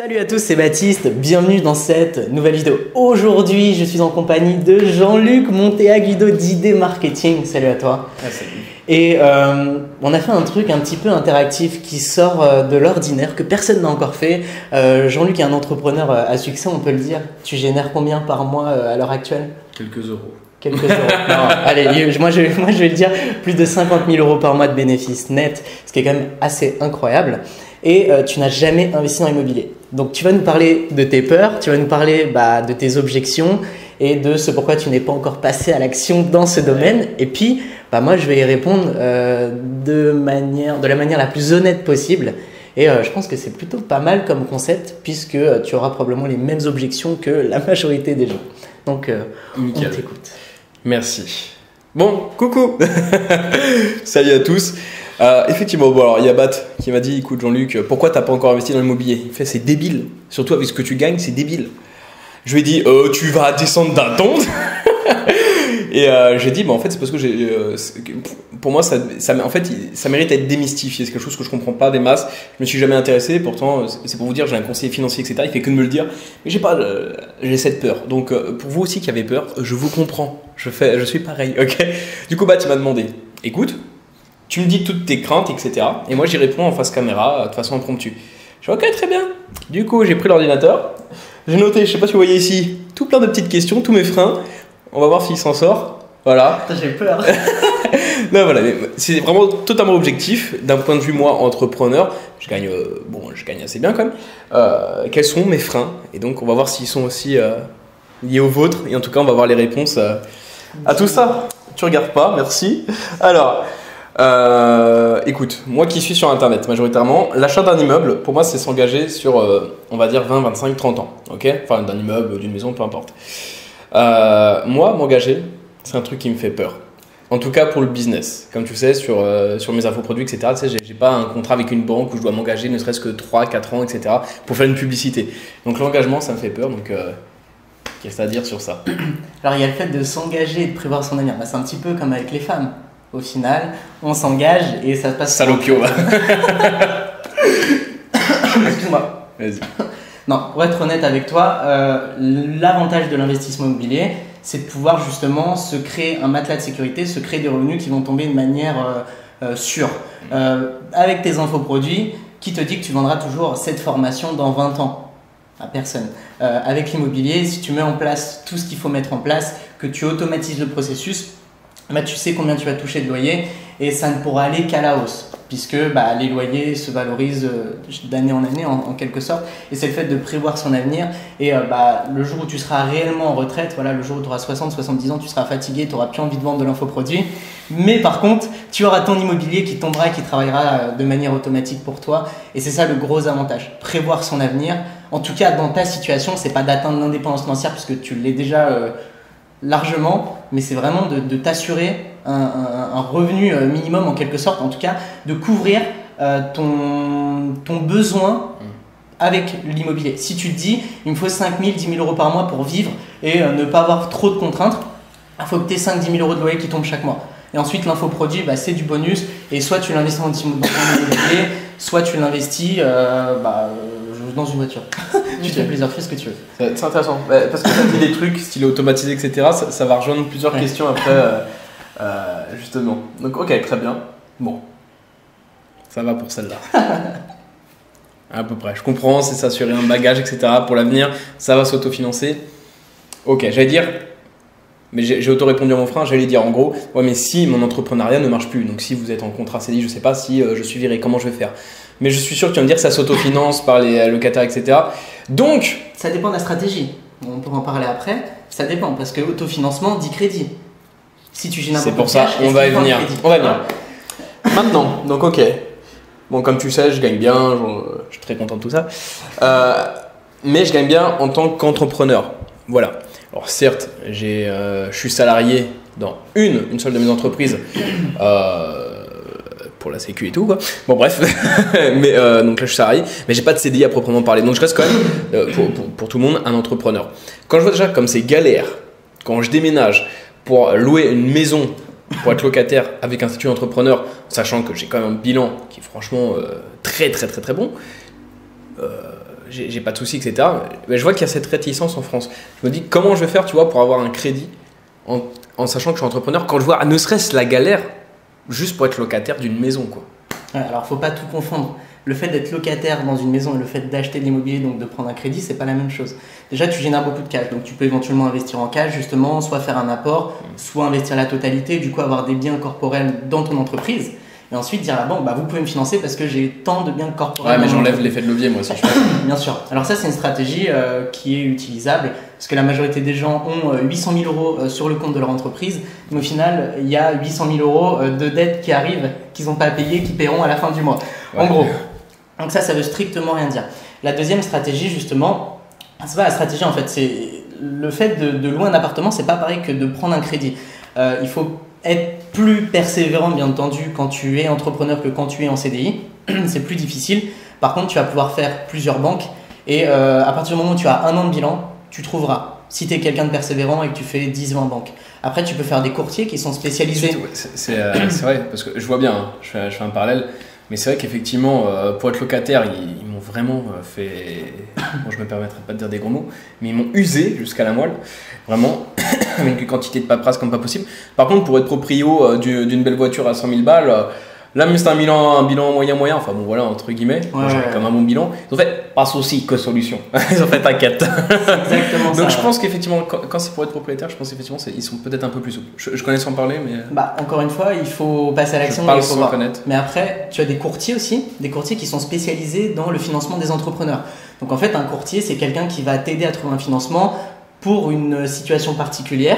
Salut à tous, c'est Baptiste, bienvenue dans cette nouvelle vidéo. Aujourd'hui, je suis en compagnie de Jean-Luc Monteagudo d'ID Marketing. Salut à toi. Ah, salut. Et on a fait un truc un petit peu interactif qui sort de l'ordinaire, que personne n'a encore fait. Jean-Luc est un entrepreneur à succès, on peut le dire. Tu génères combien par mois à l'heure actuelle? Quelques euros. Quelques euros. Non, allez, moi je vais le dire, plus de 50 000 euros par mois de bénéfices nets, ce qui est quand même assez incroyable. Et tu n'as jamais investi dans l'immobilier. Donc tu vas nous parler de tes peurs, tu vas nous parler de tes objections et de ce pourquoi tu n'es pas encore passé à l'action dans ce domaine. Et puis moi je vais y répondre de la manière la plus honnête possible. Et je pense que c'est plutôt pas mal comme concept puisque tu auras probablement les mêmes objections que la majorité des gens. Donc on t'écoute. Merci. Bon, coucou. Salut à tous. Effectivement, bon, alors il y a Bat qui m'a dit, écoute Jean-Luc, pourquoi t'as pas encore investi dans l'immobilier? Il fait, c'est débile. Surtout avec ce que tu gagnes, c'est débile. Je lui ai dit, tu vas descendre d'un ton. Et j'ai dit, en fait, c'est parce que pour moi, ça mérite d'être démystifié. C'est quelque chose que je comprends pas des masses. Je me suis jamais intéressé. Pourtant, c'est pour vous dire, j'ai un conseiller financier, etc. Il fait que de me le dire. Mais j'ai cette peur. Donc, pour vous aussi qui avez peur, je vous comprends. Je suis pareil, ok? Du coup, Bat, il m'a demandé, écoute, tu me dis toutes tes craintes, etc. Et moi, j'y réponds en face caméra, de façon impromptue. Je fais, ok, très bien. Du coup, j'ai pris l'ordinateur. J'ai noté, je sais pas si vous voyez ici, tout plein de petites questions, tous mes freins. On va voir s'il s'en sort. Voilà. J'ai peur. Non, voilà, c'est vraiment totalement objectif. D'un point de vue, moi, entrepreneur, je gagne assez bien quand même. Quels sont mes freins? Et donc, on va voir s'ils sont aussi liés aux vôtres. Et en tout cas, on va voir les réponses à tout ça. Tu regardes pas, merci. Alors, écoute, moi qui suis sur Internet majoritairement, l'achat d'un immeuble, pour moi, c'est s'engager sur, on va dire, 20, 25, 30 ans. Ok? Enfin, d'un immeuble, d'une maison, peu importe. Moi, m'engager, c'est un truc qui me fait peur. En tout cas pour le business. Comme tu sais, sur mes infoproduits, etc., tu sais, j'ai pas un contrat avec une banque où je dois m'engager ne serait-ce que 3, 4 ans, etc., pour faire une publicité. Donc l'engagement, ça me fait peur. Donc, qu'est-ce à dire sur ça? Alors il y a le fait de s'engager et de prévoir son avenir. C'est un petit peu comme avec les femmes. Au final, on s'engage et ça se passe. Salopio. Excuse-moi. Vas-y. Non, pour être honnête avec toi, l'avantage de l'investissement immobilier, c'est de pouvoir justement se créer un matelas de sécurité, se créer des revenus qui vont tomber de manière sûre. Avec tes infoproduits, qui te dit que tu vendras toujours cette formation dans 20 ans? À personne. Avec l'immobilier, si tu mets en place tout ce qu'il faut mettre en place, que tu automatises le processus, tu sais combien tu vas toucher de loyer et ça ne pourra aller qu'à la hausse puisque les loyers se valorisent d'année en année en quelque sorte et c'est le fait de prévoir son avenir et le jour où tu seras réellement en retraite, le jour où tu auras 60, 70 ans, tu seras fatigué, tu n'auras plus envie de vendre de l'infoproduit mais par contre tu auras ton immobilier qui tombera et qui travaillera de manière automatique pour toi et c'est ça le gros avantage, prévoir son avenir. En tout cas dans ta situation, c'est pas d'atteindre l'indépendance financière puisque tu l'es déjà largement, mais c'est vraiment de t'assurer un revenu minimum en quelque sorte, en tout cas de couvrir ton besoin avec l'immobilier. Si tu te dis il me faut 5 000, 10 000 euros par mois pour vivre et ne pas avoir trop de contraintes, il faut que tu aies 5 10 000 euros de loyer qui tombent chaque mois. Et ensuite l'infoproduit, c'est du bonus et soit tu l'investis dans l'immobilier, soit tu l'investis dans une voiture. Tu te fais plaisir, fais ce que tu veux. C'est intéressant, parce que tu as dit des trucs style automatisé, etc. Ça va rejoindre plusieurs questions après, justement. Donc ok, très bien. Bon, ça va pour celle-là. À peu près, je comprends, c'est s'assurer un bagage, etc. pour l'avenir, ça va s'autofinancer. Ok, j'allais dire, mais j'ai auto-répondu à mon frein, j'allais dire en gros, ouais mais si mon entrepreneuriat ne marche plus, donc si vous êtes en contrat CDI, je sais pas si je suis viré, comment je vais faire? Mais je suis sûr que tu vas me dire que ça s'autofinance par les locataires, etc. Donc… Ça dépend de la stratégie. On pourra en parler après. Ça dépend parce que autofinancement dit crédit. Si tu génères c'est pour ça, on va y venir. On va y venir. Maintenant, donc ok. Bon, comme tu sais, je gagne bien, je suis très content de tout ça. Mais je gagne bien en tant qu'entrepreneur. Voilà. Alors certes, je suis salarié dans une seule de mes entreprises. Pour la sécu et tout quoi. Bon bref, mais donc là je suis salarié, mais j'ai pas de CDI à proprement parler, donc je reste quand même pour tout le monde un entrepreneur. Quand je vois déjà comme c'est galère, quand je déménage pour louer une maison, pour être locataire avec un statut d'entrepreneur, sachant que j'ai quand même un bilan qui est franchement très très très très bon, j'ai pas de soucis, etc. Mais je vois qu'il y a cette réticence en France. Je me dis comment je vais faire, tu vois, pour avoir un crédit en sachant que je suis entrepreneur, quand je vois ne serait-ce la galère juste pour être locataire d'une maison, quoi. Ouais, alors faut pas tout confondre. Le fait d'être locataire dans une maison et le fait d'acheter de l'immobilier, donc de prendre un crédit, c'est pas la même chose. Déjà, tu génères beaucoup de cash, donc tu peux éventuellement investir en cash, justement, soit faire un apport, soit investir la totalité, du coup avoir des biens corporels dans ton entreprise. Et ensuite dire, ah bon, bah vous pouvez me financer parce que j'ai tant de biens corporels. Ouais, mais j'enlève l'effet de levier, moi aussi. Bien sûr. Alors ça, c'est une stratégie qui est utilisable parce que la majorité des gens ont 800 000 euros sur le compte de leur entreprise, mais au final, il y a 800 000 euros de dettes qui arrivent, qu'ils n'ont pas à payer, qui paieront à la fin du mois. Ouais. En gros. Donc ça veut strictement rien dire. La deuxième stratégie, justement, c'est pas la stratégie en fait, c'est le fait de louer un appartement, c'est pas pareil que de prendre un crédit. Il faut être plus persévérant, bien entendu, quand tu es entrepreneur que quand tu es en CDI. C'est plus difficile. Par contre, tu vas pouvoir faire plusieurs banques et à partir du moment où tu as 1 an de bilan, tu trouveras. Si tu es quelqu'un de persévérant et que tu fais 10-20 banques. Après, tu peux faire des courtiers qui sont spécialisés. C'est vrai, parce que je vois bien, hein, je fais un parallèle. Mais c'est vrai qu'effectivement, pour être locataire, ils m'ont vraiment fait. Bon, je me permettrai pas de dire des gros mots, mais ils m'ont usé jusqu'à la moelle. Vraiment, avec une quantité de paperasse comme pas possible. Par contre, pour être proprio d'une belle voiture à 100 000 balles, là, même c'est un bilan moyen, enfin bon, voilà, entre guillemets, j'avais comme un bon bilan. Ils ont fait pas souci, que solution. Ils ont fait t'inquiète. Exactement. Donc ça, je pense qu'effectivement, quand c'est pour être propriétaire, je pense qu'effectivement, ils sont peut-être un peu plus souples. Je connais sans parler, mais. Bah, encore une fois, il faut passer à l'action. Je parle sans connaître. Mais après, tu as des courtiers aussi, des courtiers qui sont spécialisés dans le financement des entrepreneurs. Donc en fait, un courtier, c'est quelqu'un qui va t'aider à trouver un financement pour une situation particulière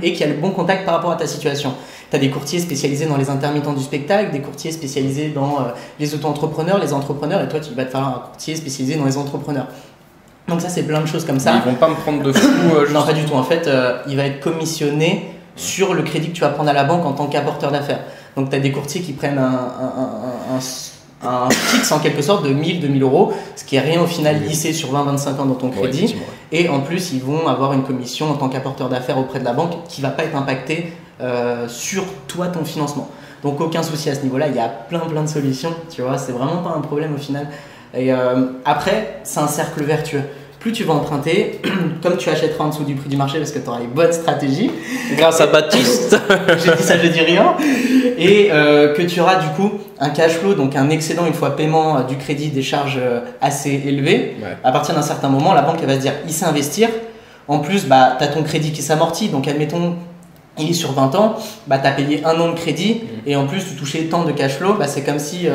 et qui a le bon contact par rapport à ta situation. Tu as des courtiers spécialisés dans les intermittents du spectacle, des courtiers spécialisés dans les auto-entrepreneurs, les entrepreneurs, et toi, tu vas te faire un courtier spécialisé dans les entrepreneurs. Donc ça, c'est plein de choses comme ça. Mais ils vont pas me prendre de fou Non, pas du tout. En fait, il va être commissionné sur le crédit que tu vas prendre à la banque en tant qu'apporteur d'affaires. Donc tu as des courtiers qui prennent un fixe en quelque sorte de 1000, 2000 euros, ce qui est rien au final lissé sur 20-25 ans dans ton crédit. Ouais. Et en plus, ils vont avoir une commission en tant qu'apporteur d'affaires auprès de la banque qui ne va pas être impactée sur toi, ton financement. Donc aucun souci à ce niveau-là, il y a plein de solutions, tu vois, c'est vraiment pas un problème au final. Et après, c'est un cercle vertueux. Plus tu vas emprunter, comme tu achèteras en dessous du prix du marché parce que tu auras les bonnes stratégies. Grâce à Baptiste. J'ai dit ça, je dis rien. Et que tu auras du coup un cash flow, donc un excédent une fois paiement du crédit des charges assez élevé. Ouais. À partir d'un certain moment, la banque elle va se dire, il sait investir. En plus, bah, tu as ton crédit qui s'amortit. Donc admettons, il est sur 20 ans, bah, tu as payé 1 an de crédit et en plus tu touchais tant de cash flow. Bah, c'est comme si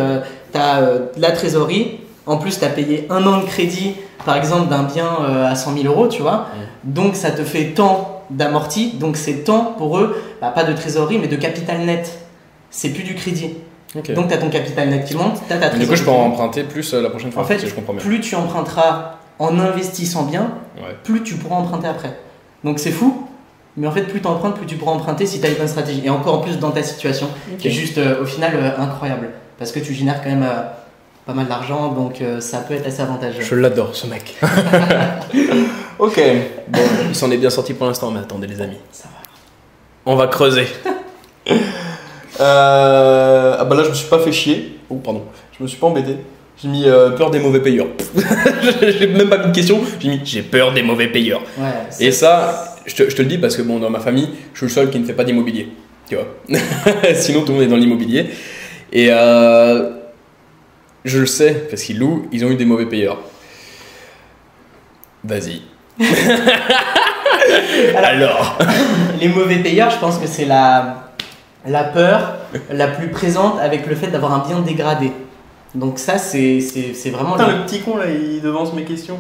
tu as de la trésorerie. En plus, tu as payé 1 an de crédit, par exemple, d'un bien à 100 000 euros, tu vois. Donc, ça te fait tant d'amorti. Donc, c'est tant pour eux, bah, pas de trésorerie, mais de capital net. C'est plus du crédit. Okay. Donc, tu as ton capital net qui monte, tu as ta trésorerie. Du coup, je peux en emprunter plus la prochaine fois, en fait, si je comprends bien. Plus tu emprunteras en investissant bien, plus tu pourras emprunter après. Donc, c'est fou. Mais en fait, plus tu empruntes, plus tu pourras emprunter si tu as une bonne stratégie. Et encore en plus dans ta situation, qui est juste au final incroyable. Parce que tu génères quand même pas mal d'argent, donc ça peut être assez avantageux. Je l'adore, ce mec. Ok. Bon, il s'en est bien sorti pour l'instant, mais attendez les amis. Ça va. On va creuser. Ah bah là, je me suis pas fait chier. Oh, pardon. Je me suis pas embêté. J'ai mis peur des mauvais payeurs. J'ai même pas mis de question. J'ai mis j'ai peur des mauvais payeurs. Ouais, et ça, je te le dis parce que bon, dans ma famille, je suis le seul qui ne fait pas d'immobilier. Tu vois. Sinon, tout le monde est dans l'immobilier. Et je le sais parce qu'ils louent, ils ont eu des mauvais payeurs. Vas-y. Alors. Les mauvais payeurs, je pense que c'est la peur la plus présente avec le fait d'avoir un bien dégradé. Donc ça, c'est vraiment... Putain, le petit con là, il devance mes questions.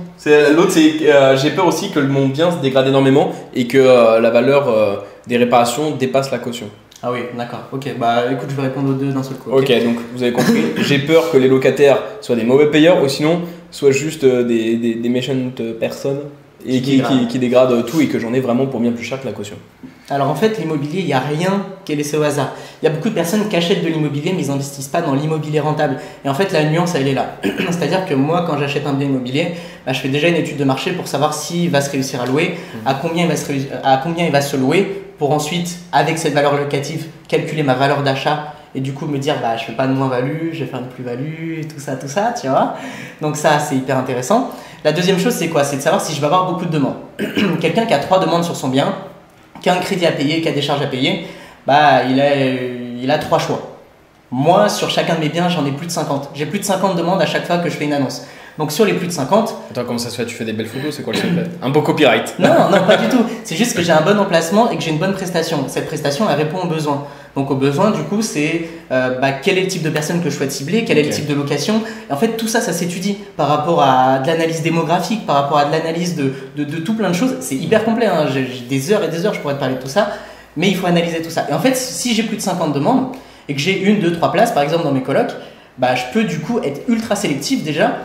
L'autre, c'est j'ai peur aussi que mon bien se dégrade énormément et que la valeur des réparations dépasse la caution. Ah oui, d'accord. Ok, bah écoute, je vais répondre aux deux d'un seul coup. Ok, donc vous avez compris. J'ai peur que les locataires soient des mauvais payeurs ou sinon soient juste des méchantes personnes et qui dégradent tout et que j'en ai vraiment pour bien plus cher que la caution. Alors en fait, l'immobilier, il n'y a rien qui est laissé au hasard. Il y a beaucoup de personnes qui achètent de l'immobilier mais ils n'investissent pas dans l'immobilier rentable. Et en fait, la nuance, elle est là. C'est-à-dire que moi, quand j'achète un bien immobilier, bah, je fais déjà une étude de marché pour savoir s'il va se réussir à louer, à combien il va se louer, pour ensuite, avec cette valeur locative, calculer ma valeur d'achat et du coup me dire bah je fais pas de moins-value, je vais faire une plus-value, tout ça, tu vois. Donc ça c'est hyper intéressant. La deuxième chose c'est quoi? C'est de savoir si je vais avoir beaucoup de demandes. Quelqu'un qui a 3 demandes sur son bien, qui a un crédit à payer, qui a des charges à payer, bah il a 3 choix. Moi, sur chacun de mes biens, j'en ai plus de 50. J'ai plus de 50 demandes à chaque fois que je fais une annonce. Donc sur les plus de 50... Attends, comment ça se fait? Tu fais des belles photos? C'est quoi le secret? Un beau copyright? Non, pas du tout. C'est juste que j'ai un bon emplacement et que j'ai une bonne prestation. Cette prestation, elle répond aux besoins. Donc aux besoins, du coup, c'est quel est le type de personne que je souhaite cibler, quel est le type de location. Et en fait, tout ça, ça s'étudie par rapport à de l'analyse démographique, par rapport à de l'analyse de tout plein de choses. C'est hyper complet, hein. J'ai des heures et des heures, je pourrais te parler de tout ça. Mais il faut analyser tout ça. Et en fait, si j'ai plus de 50 demandes et que j'ai 1, 2, 3 places, par exemple dans mes colocs, je peux du coup être ultra sélectif déjà,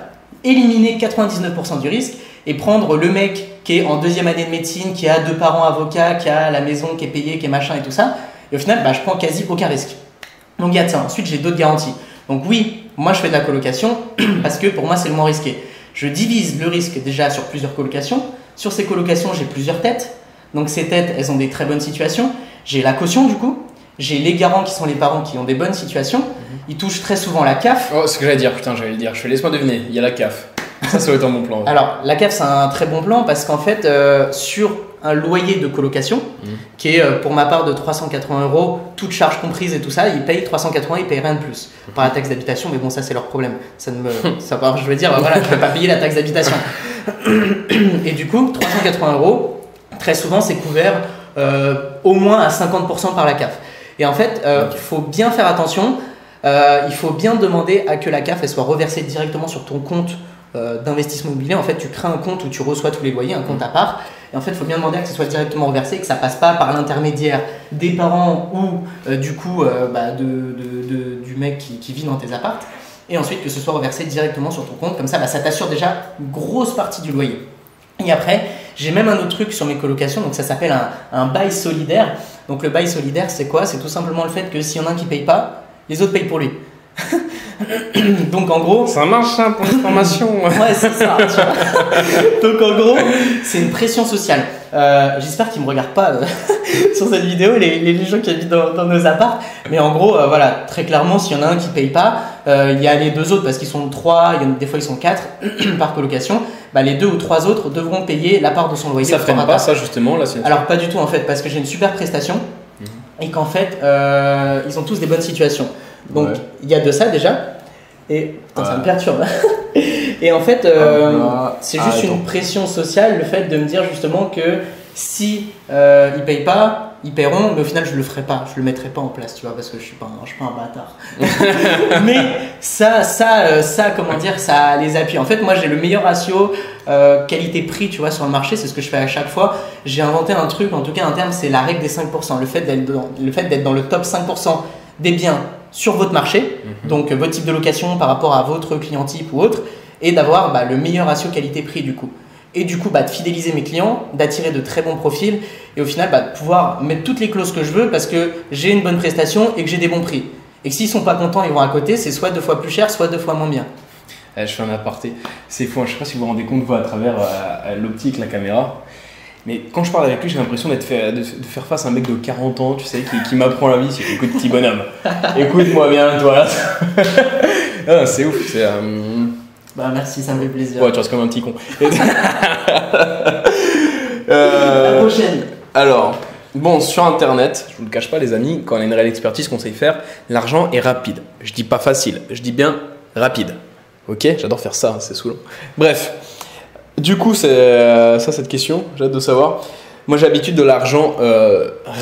éliminer 99% du risque et prendre le mec qui est en 2e année de médecine, qui a 2 parents avocats, qui a la maison qui est payée, qui est machin et tout ça. Et au final, je prends quasi aucun risque. Donc il y a de ça. Ensuite, j'ai d'autres garanties. Donc oui, moi je fais de la colocation parce que pour moi c'est le moins risqué. Je divise le risque déjà sur plusieurs colocations. Sur ces colocations, j'ai plusieurs têtes. Donc ces têtes, elles ont des très bonnes situations. J'ai la caution du coup. J'ai les garants qui sont les parents qui ont des bonnes situations. Ils touchent très souvent la CAF. Oh, ce que j'allais dire, j'allais dire. Laisse-moi deviner, il y a la CAF. Ça va être un bon plan. Alors, la CAF, c'est un très bon plan parce qu'en fait, sur un loyer de colocation, qui est pour ma part de 380 €, toutes charges comprises et tout ça, ils payent 380, ils payent rien de plus. Par la taxe d'habitation, mais bon, ça c'est leur problème. Je veux dire, voilà, je ne vais pas payer la taxe d'habitation. Et du coup, 380 €, très souvent, c'est couvert au moins à 50% par la CAF. Et en fait, il faut bien faire attention. Il faut bien demander à que la CAF elle soit reversée directement sur ton compte d'investissement immobilier. En fait, tu crées un compte où tu reçois tous les loyers, un compte à part. Et en fait, il faut bien demander à que ce soit directement reversé, que ça passe pas par l'intermédiaire des parents ou du coup du mec qui vit dans tes appartes. Et ensuite, que ce soit reversé directement sur ton compte. Comme ça, ça t'assure déjà une grosse partie du loyer. Et après, j'ai même un autre truc sur mes colocations, donc ça s'appelle un bail solidaire. Donc le bail solidaire, c'est quoi? C'est tout simplement le fait que s'il y en a un qui paye pas, les autres payent pour lui. Donc en gros... Ça marche ça pour l'information. Ouais, c'est ça. Donc en gros, c'est une pression sociale. J'espère qu'ils ne me regardent pas sur cette vidéo, les gens qui habitent dans nos apparts. Mais en gros, voilà, très clairement, s'il y en a un qui ne paye pas, il y a les 2 autres, parce qu'ils sont 3, des fois ils sont 4 par colocation. Les 2 ou 3 autres devront payer la part de son loyer. Ça freine pas ça justement là? Alors pas du tout en fait, parce que j'ai une super prestation et qu'en fait, ils ont tous des bonnes situations. Donc il y a de ça déjà. Et ça me perturbe. Et en fait, c'est juste une pression sociale, le fait de me dire justement que si ils payent pas, ils paieront, mais au final je le ferai pas, je le mettrai pas en place, tu vois, parce que je suis pas un bâtard. Mais ça, comment dire, ça les appuie. En fait, moi j'ai le meilleur ratio qualité-prix, tu vois, sur le marché, c'est ce que je fais à chaque fois. J'ai inventé un truc, en tout cas un terme, c'est la règle des 5%. Le fait d'être dans le top 5% des biens sur votre marché, donc votre type de location par rapport à votre client type ou autre, et d'avoir le meilleur ratio qualité-prix du coup. Et du coup, de fidéliser mes clients, d'attirer de très bons profils et au final, de pouvoir mettre toutes les clauses que je veux parce que j'ai une bonne prestation et que j'ai des bons prix. Et que s'ils sont pas contents, ils vont à côté, c'est soit 2 fois plus cher, soit 2 fois moins bien. Je fais un aparté. C'est fou, je sais pas si vous vous rendez compte, vous, à travers l'optique, la caméra. Mais quand je parle avec lui, j'ai l'impression de faire face à un mec de 40 ans, tu sais, qui m'apprend la vie. C'est écoute, petit bonhomme, écoute-moi bien, toi là. C'est ouf. C'est, merci, ça me fait plaisir. Ouais, tu restes comme un petit con. La prochaine. Alors, sur internet, je vous le cache pas, les amis, quand on a une réelle expertise, qu'on sait faire, l'argent est rapide. Je dis pas facile, je dis bien rapide. Ok, j'adore faire ça, c'est saoulant. Bref. Du coup, c'est ça cette question, j'ai hâte de savoir. Moi, j'ai l'habitude de l'argent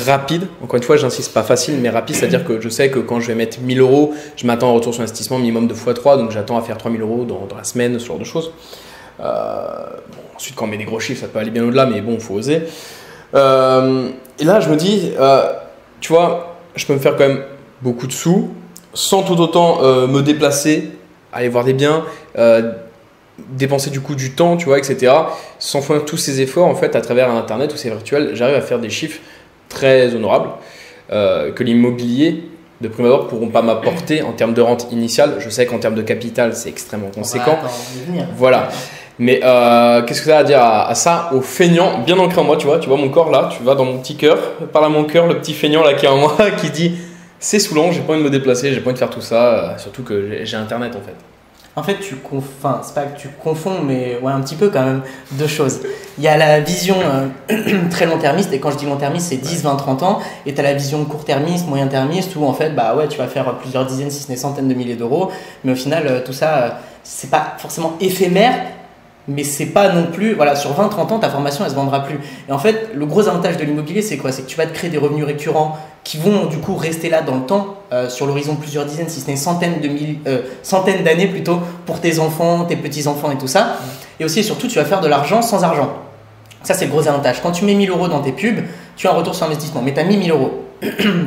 rapide. Encore une fois, j'insiste pas facile, mais rapide, c'est-à-dire que je sais que quand je vais mettre 1 000 €, je m'attends à un retour sur investissement minimum de x3, donc j'attends à faire 3 000 € dans la semaine, ce genre de choses. Ensuite, quand on met des gros chiffres, ça peut aller bien au-delà, mais bon, il faut oser. Et là, je me dis, tu vois, je peux me faire quand même beaucoup de sous sans tout autant me déplacer, aller voir des biens, dépenser du coup du temps, tu vois, etc. Sans faire tous ces efforts, en fait, à travers Internet ou c'est virtuel, j'arrive à faire des chiffres très honorables que l'immobilier, de prime abord, ne pourront pas m'apporter en termes de rente initiale. Je sais qu'en termes de capital, c'est extrêmement conséquent. Voilà. Mais qu'est-ce que ça a à dire à ça, au feignant, bien ancré en moi, tu vois mon corps là, tu vas dans mon petit cœur, parle à mon cœur, le petit feignant là qui est en moi, qui dit c'est saoulant, j'ai pas envie de me déplacer, j'ai pas envie de faire tout ça, surtout que j'ai internet en fait. En fait, enfin, c'est pas que tu confonds, mais ouais, un petit peu quand même, deux choses. Il y a la vision très long-termiste, et quand je dis long-termiste, c'est 10, 20, 30 ans, et tu as la vision court-termiste, moyen-termiste, où en fait, bah ouais, tu vas faire plusieurs dizaines, si ce n'est centaines de milliers d'euros, mais au final, tout ça, c'est pas forcément éphémère, mais c'est pas non plus, voilà, sur 20, 30 ans, ta formation, elle se vendra plus. Et en fait, le gros avantage de l'immobilier, c'est quoi? C'est que tu vas te créer des revenus récurrents qui vont du coup rester là dans le temps, sur l'horizon de plusieurs dizaines, si ce n'est centaines d'années plutôt, pour tes enfants, tes petits-enfants et tout ça. Et aussi et surtout, tu vas faire de l'argent sans argent. Ça, c'est le gros avantage. Quand tu mets 1000 euros dans tes pubs, tu as un retour sur investissement. Mais tu as mis 1000 euros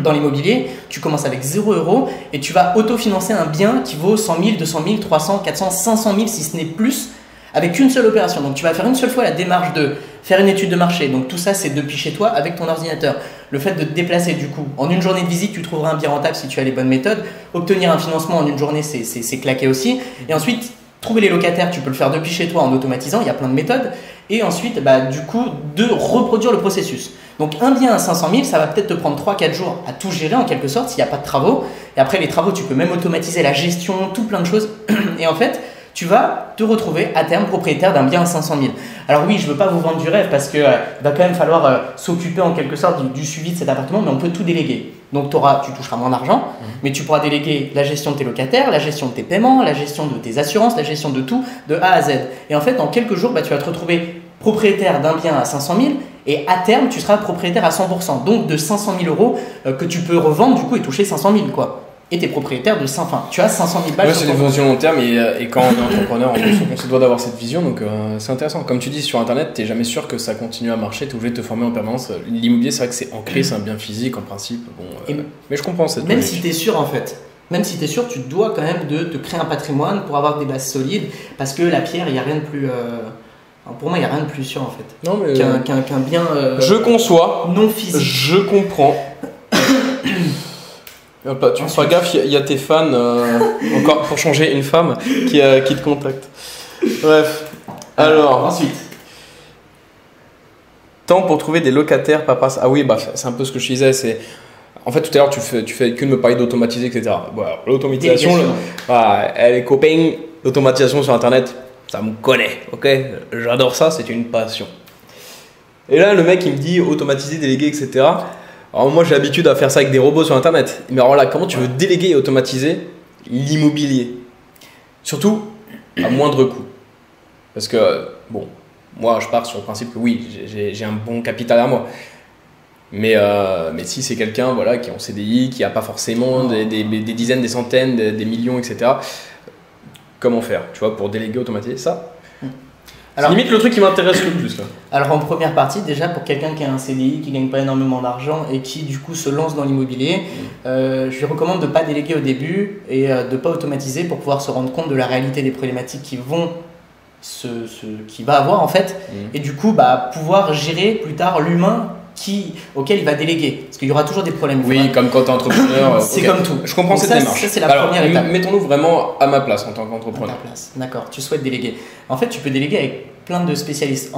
dans l'immobilier, tu commences avec 0 euros et tu vas autofinancer un bien qui vaut 100 000, 200 000, 300, 400, 500 000 si ce n'est plus, avec une seule opération. Donc tu vas faire une seule fois la démarche de faire une étude de marché. Donc tout ça, c'est depuis chez toi avec ton ordinateur. Le fait de te déplacer du coup, en une journée de visite, tu trouveras un bien rentable si tu as les bonnes méthodes. Obtenir un financement en une journée, c'est claqué aussi. Et ensuite, trouver les locataires, tu peux le faire depuis chez toi en automatisant, il y a plein de méthodes. Et ensuite, bah, du coup, de reproduire le processus. Donc un bien à 500 000, ça va peut-être te prendre 3-4 jours à tout gérer en quelque sorte s'il n'y a pas de travaux. Et après les travaux, tu peux même automatiser la gestion, tout plein de choses. Et en fait, tu vas te retrouver à terme propriétaire d'un bien à 500 000. Alors oui, je ne veux pas vous vendre du rêve parce qu'il va quand même falloir s'occuper en quelque sorte du suivi de cet appartement, mais on peut tout déléguer. Donc tu toucheras moins d'argent, mais tu pourras déléguer la gestion de tes locataires, la gestion de tes paiements, la gestion de tes assurances, la gestion de tout, de A à Z. Et en fait, en quelques jours, bah, tu vas te retrouver propriétaire d'un bien à 500 000 et à terme, tu seras propriétaire à 100%. Donc de 500 000 euros que tu peux revendre du coup et toucher 500 000 quoi. Et tu es propriétaire de 100, enfin, tu as 500 000 balles. Ouais, c'est des visions long terme et quand on est entrepreneur, on se doit d'avoir cette vision, donc c'est intéressant. Comme tu dis, sur Internet, tu n'es jamais sûr que ça continue à marcher, tu es obligé de te former en permanence. L'immobilier, c'est vrai que c'est ancré, c'est un bien physique en principe. Bon, mais je comprends cette même logique. si tu es sûr en fait, même si tu es sûr, tu dois quand même de te créer un patrimoine pour avoir des bases solides, parce que la pierre, il n'y a rien de plus... pour moi, il n'y a rien de plus sûr en fait Non, mais qu'un bien je conçois, non physique. je comprends. Tu feras gaffe, il y a tes fans, encore pour changer une femme, qui te contacte. Bref, alors, Ensuite, temps pour trouver des locataires, papa. Ah oui, bah, c'est un peu ce que je disais, c'est... En fait, tout à l'heure, tu fais que de me parler d'automatiser, etc. Voilà, l'automatisation, les copains, l'automatisation sur Internet, ça me connaît, ok? J'adore ça, c'est une passion. Et là, le mec, il me dit automatiser, déléguer, etc. Alors moi, j'ai l'habitude à faire ça avec des robots sur Internet. Mais alors là, comment tu veux déléguer et automatiser l'immobilier? Surtout à moindre coût. Parce que, bon, moi, je pars sur le principe que oui, j'ai un bon capital à moi. Mais si c'est quelqu'un voilà, qui est en CDI, qui n'a pas forcément des dizaines, des centaines, des millions, etc., comment faire, tu vois, pour déléguer, automatiser ça? C'est limite le truc qui m'intéresse le plus là. Alors en première partie, déjà pour quelqu'un qui a un CDI, qui gagne pas énormément d'argent et qui du coup se lance dans l'immobilier, je lui recommande de ne pas déléguer au début et de ne pas automatiser pour pouvoir se rendre compte de la réalité des problématiques qu'il va avoir en fait, et du coup bah, pouvoir gérer plus tard l'humain auquel il va déléguer, parce qu'il y aura toujours des problèmes. Oui, comme quand tu es entrepreneur. C'est comme tout. Je comprends cette démarche. Ça, c'est la première étape. Mettons-nous vraiment à ma place en tant qu'entrepreneur. À ta place, d'accord. Tu souhaites déléguer. En fait, tu peux déléguer avec plein de spécialistes.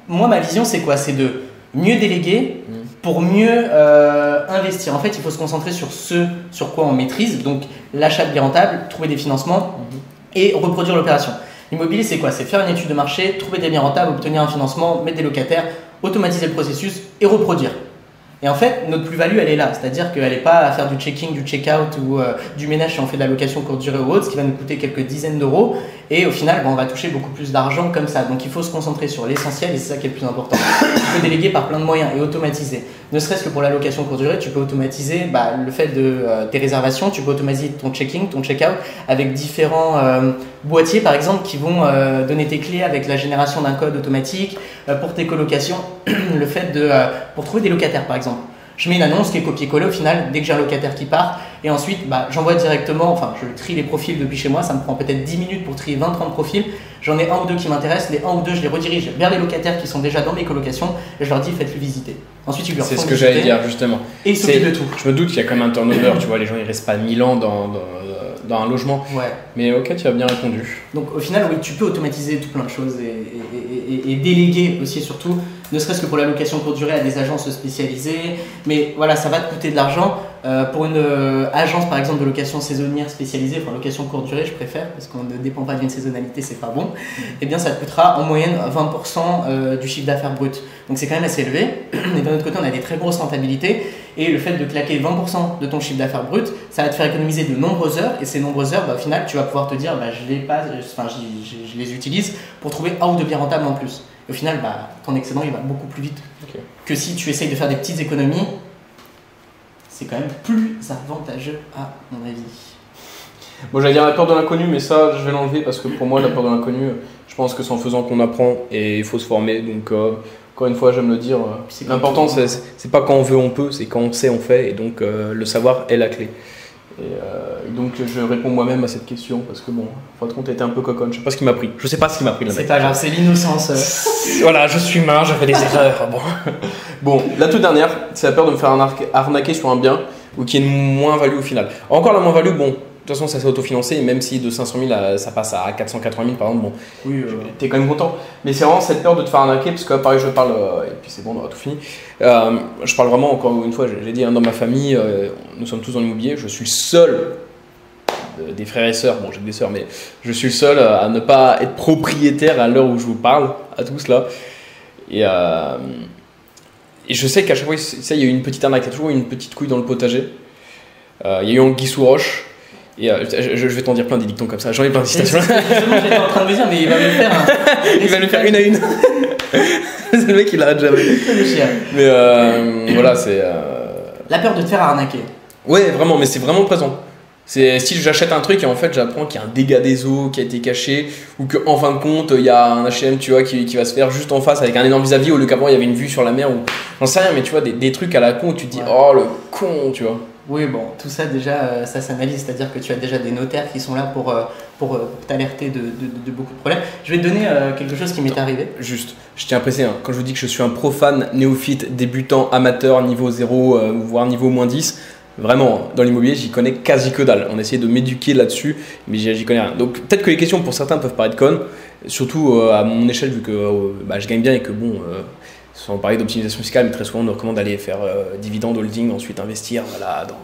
Moi, ma vision, c'est quoi? C'est de mieux déléguer pour mieux investir. En fait, il faut se concentrer sur ce sur quoi on maîtrise, donc l'achat de biens rentables, trouver des financements et reproduire l'opération. L'immobilier, c'est quoi? C'est faire une étude de marché, trouver des biens rentables, obtenir un financement, mettre des locataires, automatiser le processus et reproduire. Et en fait, notre plus-value, elle est là. C'est-à-dire qu'elle n'est pas à faire du checking, du check-out ou du ménage si on fait de la location courte durée ou autre, ce qui va nous coûter quelques dizaines d'euros. Et au final, on va toucher beaucoup plus d'argent comme ça. Donc il faut se concentrer sur l'essentiel et c'est ça qui est le plus important. Tu peux déléguer par plein de moyens et automatiser. Ne serait-ce que pour la location courte durée, tu peux automatiser le fait de tes réservations, tu peux automatiser ton checking, ton check-out avec différents boîtiers par exemple qui vont donner tes clés avec la génération d'un code automatique. Pour tes colocations, le fait pour trouver des locataires par exemple. Je mets une annonce qui est copier-coller au final dès que j'ai un locataire qui part et ensuite j'envoie directement, enfin je trie les profils depuis chez moi, ça me prend peut-être 10 minutes pour trier 20-30 profils, j'en ai un ou deux qui m'intéressent, les un ou deux je les redirige vers les locataires qui sont déjà dans mes colocations et je leur dis faites-le visiter. Ensuite ils leur font visiter. C'est ce que j'allais dire justement. Et ils s'occupent de tout. Je me doute qu'il y a quand même un turnover, tu vois, les gens ils restent pas 1000 ans dans un logement. Ouais. Mais ok, tu as bien répondu. Donc au final, oui, tu peux automatiser tout plein de choses et déléguer aussi surtout, ne serait-ce que pour la location courte durée à des agences spécialisées. Mais voilà, ça va te coûter de l'argent. Pour une agence par exemple de location saisonnière spécialisée, enfin location courte durée je préfère parce qu'on ne dépend pas d'une saisonnalité, c'est pas bon, et bien ça te coûtera en moyenne 20% du chiffre d'affaires brut. Donc c'est quand même assez élevé, et d'un autre côté on a des très grosses rentabilités, et le fait de claquer 20% de ton chiffre d'affaires brut, ça va te faire économiser de nombreuses heures, et ces nombreuses heures, au final tu vas pouvoir te dire je les utilise pour trouver un ou deux biens rentables en plus. Et au final ton excédent il va beaucoup plus vite que si tu essayes de faire des petites économies. C'est quand même plus avantageux à mon avis. Bon, j'allais dire la peur de l'inconnu, mais ça, je vais l'enlever parce que pour moi, la peur de l'inconnu, je pense que c'est en faisant qu'on apprend et il faut se former. Donc, encore une fois, j'aime le dire, l'important, c'est pas quand on veut, on peut, c'est quand on sait, on fait. Et donc, le savoir est la clé. Et donc, je réponds moi-même à cette question parce que, bon, en fin de compte, était un peu coconne. Je sais pas ce qui m'a pris. Je sais pas ce qui m'a pris. C'est pas grave, c'est l'innocence. Voilà, je suis humain, j'ai fait des erreurs. Bon, la toute dernière, c'est la peur de me faire arnaquer sur un bien ou qu'il y ait une moins-value au final. Encore la moins-value, bon, de toute façon, ça s'est autofinancé, et même si de 500 000 ça passe à 480 000 par exemple, bon, oui, t'es quand même content. Mais c'est vraiment cette peur de te faire arnaquer, parce que pareil, je parle, et puis c'est bon, on aura tout fini. Je parle vraiment, encore une fois, j'ai dit, dans ma famille, nous sommes tous dans l'immobilier, je suis le seul des frères et sœurs, bon j'ai des sœurs, mais je suis le seul à ne pas être propriétaire à l'heure où je vous parle, à tous là. Et je sais qu'à chaque fois, il y a eu une petite arnaque, il y a toujours eu une petite couille dans le potager. Il y a eu Anguille sous roche. Et je vais t'en dire plein des dictons comme ça, j'en ai plein de citations. Justement, j'étais en train de me dire, mais il va me le faire. Il va le faire une à une. C'est le mec, il l'arrête jamais. Mais voilà, c'est. La peur de te faire arnaquer. Ouais, vraiment, mais c'est vraiment présent. C'est si j'achète un truc et en fait j'apprends qu'il y a un dégât des eaux qui a été caché, ou qu'en fin de compte il y a un H&M tu vois, qui va se faire juste en face avec un énorme vis-à-vis au lieu qu'avant il y avait une vue sur la mer, ou j'en sais rien, mais tu vois des trucs à la con où tu te dis oh le con, tu vois. Oui, bon, tout ça déjà ça s'analyse, c'est-à-dire que tu as déjà des notaires qui sont là pour t'alerter de beaucoup de problèmes. Je vais te donner quelque chose qui m'est arrivé. Juste, je tiens à préciser, quand je vous dis que je suis un profane, néophyte, débutant, amateur, niveau 0, voire niveau moins 10, vraiment, dans l'immobilier, j'y connais quasi que dalle. On essaie de m'éduquer là-dessus, mais j'y connais rien. Donc peut-être que les questions pour certains peuvent paraître connes, surtout à mon échelle, vu que je gagne bien et que bon, sans parler d'optimisation fiscale, mais très souvent on nous recommande d'aller faire dividende, holding, ensuite investir, voilà, dans...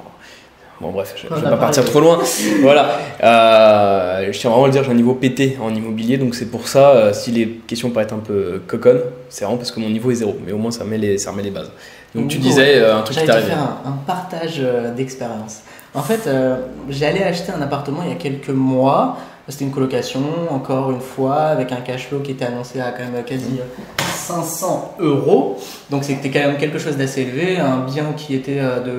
Bon bref, je ne vais pas partir trop loin. Voilà, je tiens vraiment à le dire, j'ai un niveau pété en immobilier, donc c'est pour ça, si les questions paraissent un peu coconnes, c'est vraiment parce que mon niveau est 0, mais au moins ça remet les bases. Donc tu disais un truc qui t'est arrivé. J'allais faire un partage d'expérience. En fait, j'allais acheter un appartement il y a quelques mois. C'était une colocation, encore une fois, avec un cash flow qui était annoncé à quand même quasi 500 €. Donc c'était quand même quelque chose d'assez élevé. Un bien qui était de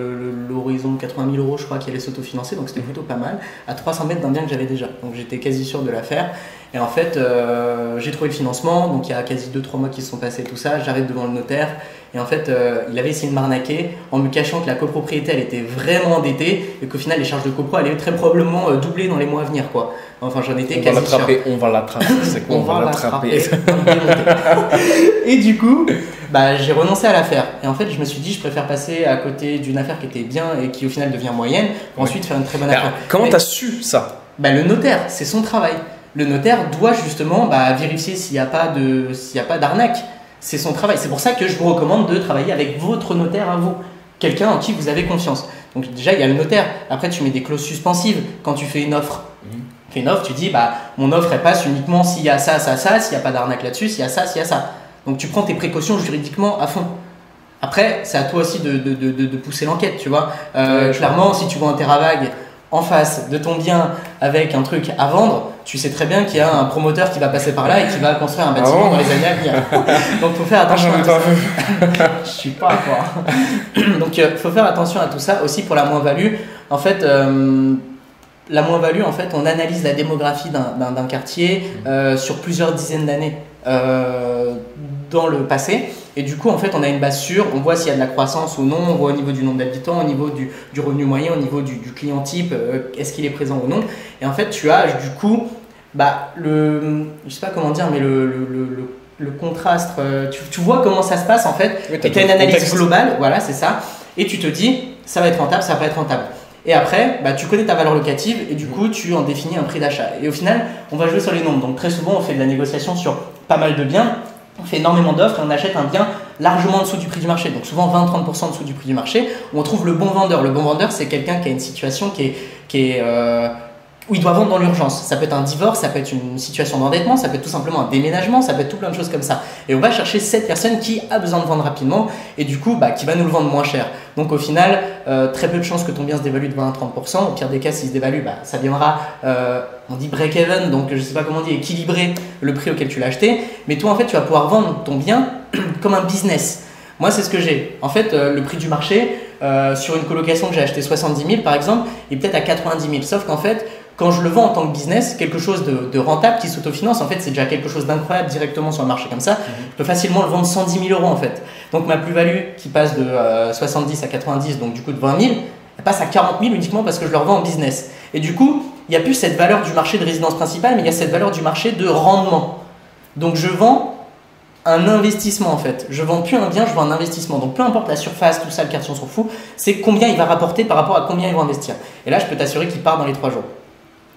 l'horizon 80 000 €, je crois, qui allait s'autofinancer. Donc c'était plutôt pas mal. À 300 mètres d'un bien que j'avais déjà. Donc j'étais quasi sûr de la faire. Et en fait, j'ai trouvé le financement. Donc il y a quasi 2-3 mois qui se sont passés, tout ça. J'arrive devant le notaire. Et en fait, il avait essayé de m'arnaquer en me cachant que la copropriété elle était vraiment endettée et qu'au final les charges de copro allaient très probablement doubler dans les mois à venir, quoi. Enfin, j'en étais quasi sûr. On va l'attraper. C'est quoi, on va l'attraper. Et du coup, j'ai renoncé à l'affaire. Et en fait, je me suis dit, je préfère passer à côté d'une affaire qui était bien et qui au final devient moyenne, pour ensuite faire une très bonne affaire. Comment tu as su ça? Le notaire, c'est son travail. Le notaire doit justement vérifier s'il n'y a pas d'arnaque. C'est son travail. C'est pour ça que je vous recommande de travailler avec votre notaire à vous. Quelqu'un en qui vous avez confiance. Donc déjà, il y a le notaire. Après, tu mets des clauses suspensives quand tu fais une offre. Tu fais une offre, tu dis, mon offre, elle passe uniquement s'il y a ça, ça, ça, s'il n'y a pas d'arnaque là-dessus, s'il y a ça, s'il y a ça. Donc tu prends tes précautions juridiquement à fond. Après, c'est à toi aussi de pousser l'enquête, tu vois. Clairement, si tu vois un terrain vague en face de ton bien avec un truc à vendre, tu sais très bien qu'il y a un promoteur qui va passer par là et qui va construire un bâtiment dans les années à venir. Donc faut faire attention à tout ça. Je suis pas à quoi. Donc faut faire attention à tout ça aussi pour la moins-value. En fait, la moins-value, en fait, on analyse la démographie d'un quartier sur plusieurs dizaines d'années dans le passé. Et du coup, en fait, on a une base sûre, on voit s'il y a de la croissance ou non, on voit au niveau du nombre d'habitants, au niveau du revenu moyen, au niveau du client type, est-ce qu'il est présent ou non. Et en fait, tu as du coup, je sais pas comment dire, mais le contraste, tu vois comment ça se passe en fait, oui, et tu as une analyse globale, voilà, c'est ça, et tu te dis, ça va être rentable, ça va pas être rentable. Et après, tu connais ta valeur locative et du coup, tu en définis un prix d'achat. Et au final, on va jouer sur les nombres. Donc très souvent, on fait de la négociation sur pas mal de biens. on fait énormément d'offres et on achète un bien largement en dessous du prix du marché, donc souvent 20-30% en dessous du prix du marché, où on trouve le bon vendeur. Le bon vendeur, c'est quelqu'un qui a une situation où il doit vendre dans l'urgence. Ça peut être un divorce, ça peut être une situation d'endettement, ça peut être tout simplement un déménagement, ça peut être tout plein de choses comme ça. Et on va chercher cette personne qui a besoin de vendre rapidement et du coup, qui va nous le vendre moins cher. Donc au final, très peu de chances que ton bien se dévalue de 20 à 30%. Au pire des cas, s'il se dévalue, ça viendra, on dit break-even, donc je sais pas comment on dit, équilibrer le prix auquel tu l'as acheté. Mais toi, en fait, tu vas pouvoir vendre ton bien comme un business. Moi, c'est ce que j'ai. En fait, le prix du marché, sur une colocation que j'ai acheté 70 000 par exemple, est peut-être à 90 000. Sauf qu'en fait, quand je le vends en tant que business, quelque chose de rentable qui s'autofinance, en fait, c'est déjà quelque chose d'incroyable directement sur le marché comme ça. Je peux facilement le vendre 110 000 euros en fait. Donc ma plus-value qui passe de 70 à 90, donc du coup de 20 000, elle passe à 40 000 uniquement parce que je le revends en business. Et du coup, il n'y a plus cette valeur du marché de résidence principale, mais il y a cette valeur du marché de rendement. Donc je vends un investissement en fait. Je vends plus un bien, je vends un investissement. Donc peu importe la surface, tout ça, le quartier on s'en fout, c'est combien il va rapporter par rapport à combien ils vont investir. Et là, je peux t'assurer qu'il part dans les 3 jours.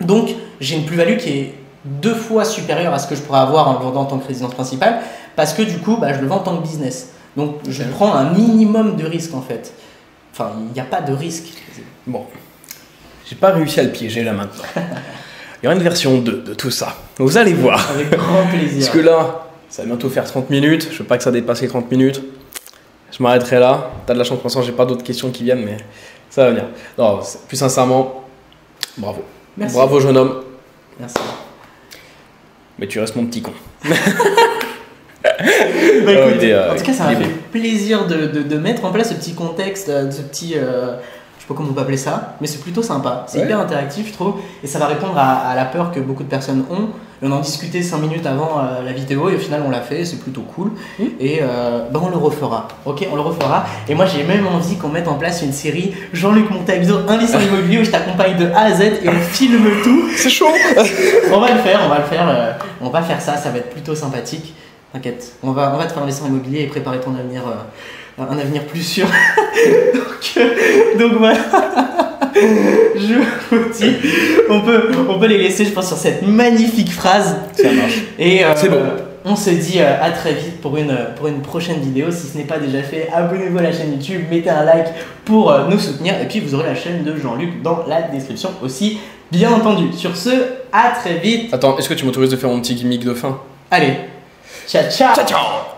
Donc, j'ai une plus-value qui est 2 fois supérieure à ce que je pourrais avoir en le vendant en tant que résidence principale parce que du coup, je le vends en tant que business. Donc, je prends un minimum de risque en fait. Enfin, il n'y a pas de risque. Bon, j'ai pas réussi à le piéger là maintenant. Il y aura une version 2 de tout ça. Vous allez voir. Avec grand plaisir. Parce que là, ça va bientôt faire 30 minutes. Je veux pas que ça dépasse les 30 minutes. Je m'arrêterai là. T'as de la chance pour l'instant, j'ai pas d'autres questions qui viennent, mais ça va venir. Non, plus sincèrement, bravo. Merci. Bravo jeune homme. Merci. Mais tu restes mon petit con. Écoute, en tout cas, ça m'a fait plaisir de mettre en place ce petit contexte, ce petit, je sais pas comment on peut appeler ça, mais c'est plutôt sympa. C'est hyper interactif, je trouve, et ça va répondre à la peur que beaucoup de personnes ont. Et on en discutait 5 minutes avant la vidéo et au final on l'a fait, c'est plutôt cool. Et on le refera, ok, on le refera. Et moi j'ai même envie qu'on mette en place une série Jean-Luc Montagno, investisseur immobilier, où je t'accompagne de A à Z et on filme tout. C'est chaud. On va le faire, on va faire ça, ça va être plutôt sympathique. T'inquiète, on va te faire investir en immobilier et préparer ton avenir, un avenir plus sûr. donc voilà. Je vous dis, on peut les laisser, je pense, sur cette magnifique phrase. Ça marche. Et c'est bon. On se dit à très vite pour une prochaine vidéo. Si ce n'est pas déjà fait, abonnez-vous à la chaîne YouTube, mettez un like pour nous soutenir. Et puis vous aurez la chaîne de Jean-Luc dans la description aussi, bien entendu. Sur ce, à très vite. Attends, est-ce que tu m'autorises de faire mon petit gimmick de fin? Allez, ciao ciao. Ciao ciao.